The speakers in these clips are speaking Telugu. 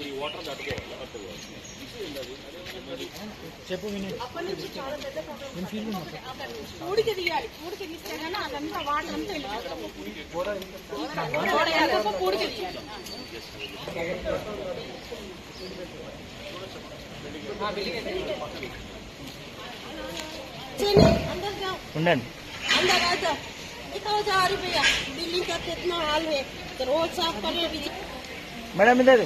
ఈ వాటర్ దాటుకోవాలి చెప్పు ఊడికి తీయాలి. ఊడికి తీస్తే కానీ అదంతా వాటర్ అంతా ఊడికి తీయాలి. ఉండండి अंदर आ जाओ। इतना जा रही भैया बिल्डिंग का कितना हाल है, तो रोड साफ करने भी मैडम इधर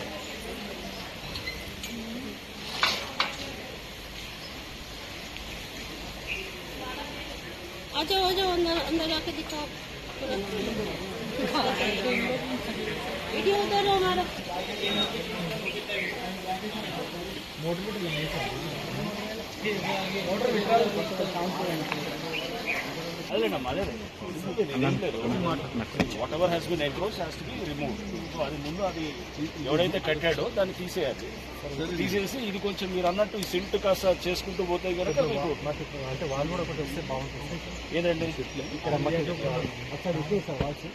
आ जाओ अंदर अंदर आके दिखाओ। वीडियो उतारो हमारा। Whatever has been encroach has to be removed. So అది ముందు అది ఎవడైతే కట్టాడో దాన్ని తీసేయాలి. తీసేసి ఇది కొంచెం మీరు అన్నట్టు ఈ సిల్ట్ కాస్త చేసుకుంటూ పోతే కనుక అంటే వాళ్ళు కూడా ఒకటి వస్తే బాగుంటుంది. ఏదండి ఇక్కడ అక్కడ ఉంటుంది సార్ వాల్స్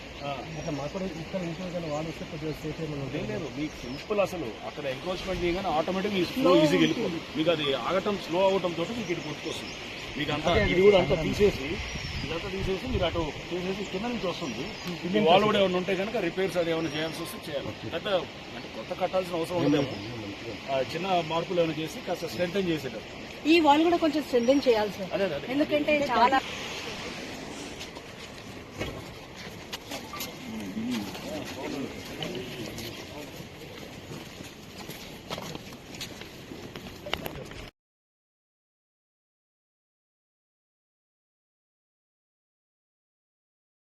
అట్లా మాకు కూడా ఇక్కడ ఉంటుంది కానీ వాళ్ళు వస్తే కొద్దిగా సేఫ్ ఏమైనా లేదు. మీకు సింపుల్ అసలు అక్కడ ఎంక్రోచ్మెంట్ చేయగానే ఆటోమేటిక్ మీ స్లో ఈజీగా వెళ్ళిపోతుంది. మీకు అది ఆగటం స్లో అవటం తోటి మీకు ఇటు గుర్తుకొస్తుంది. మీకు అంతా ఇది కూడా అంతా తీసేసి ఇదంతా తీసేసి మీరు అటు తీసేసి కింద నుంచి వస్తుంది. వాళ్ళు కూడా ఏమైనా ఉంటే కనుక రిపేర్స్ అది ఏమైనా చేయాల్సి వస్తే చేయాలి. అంటే కొత్త కట్టాల్సిన అవసరం ఉండదు. చిన్న మార్పులు ఏమైనా చేసి కాస్త స్ట్రెంథెన్ చేసేటప్పుడు ఈ వాల్ కూడా కొంచెం స్ట్రెంథెన్ చేయాలి సార్. అదే ఎందుకంటే చాలా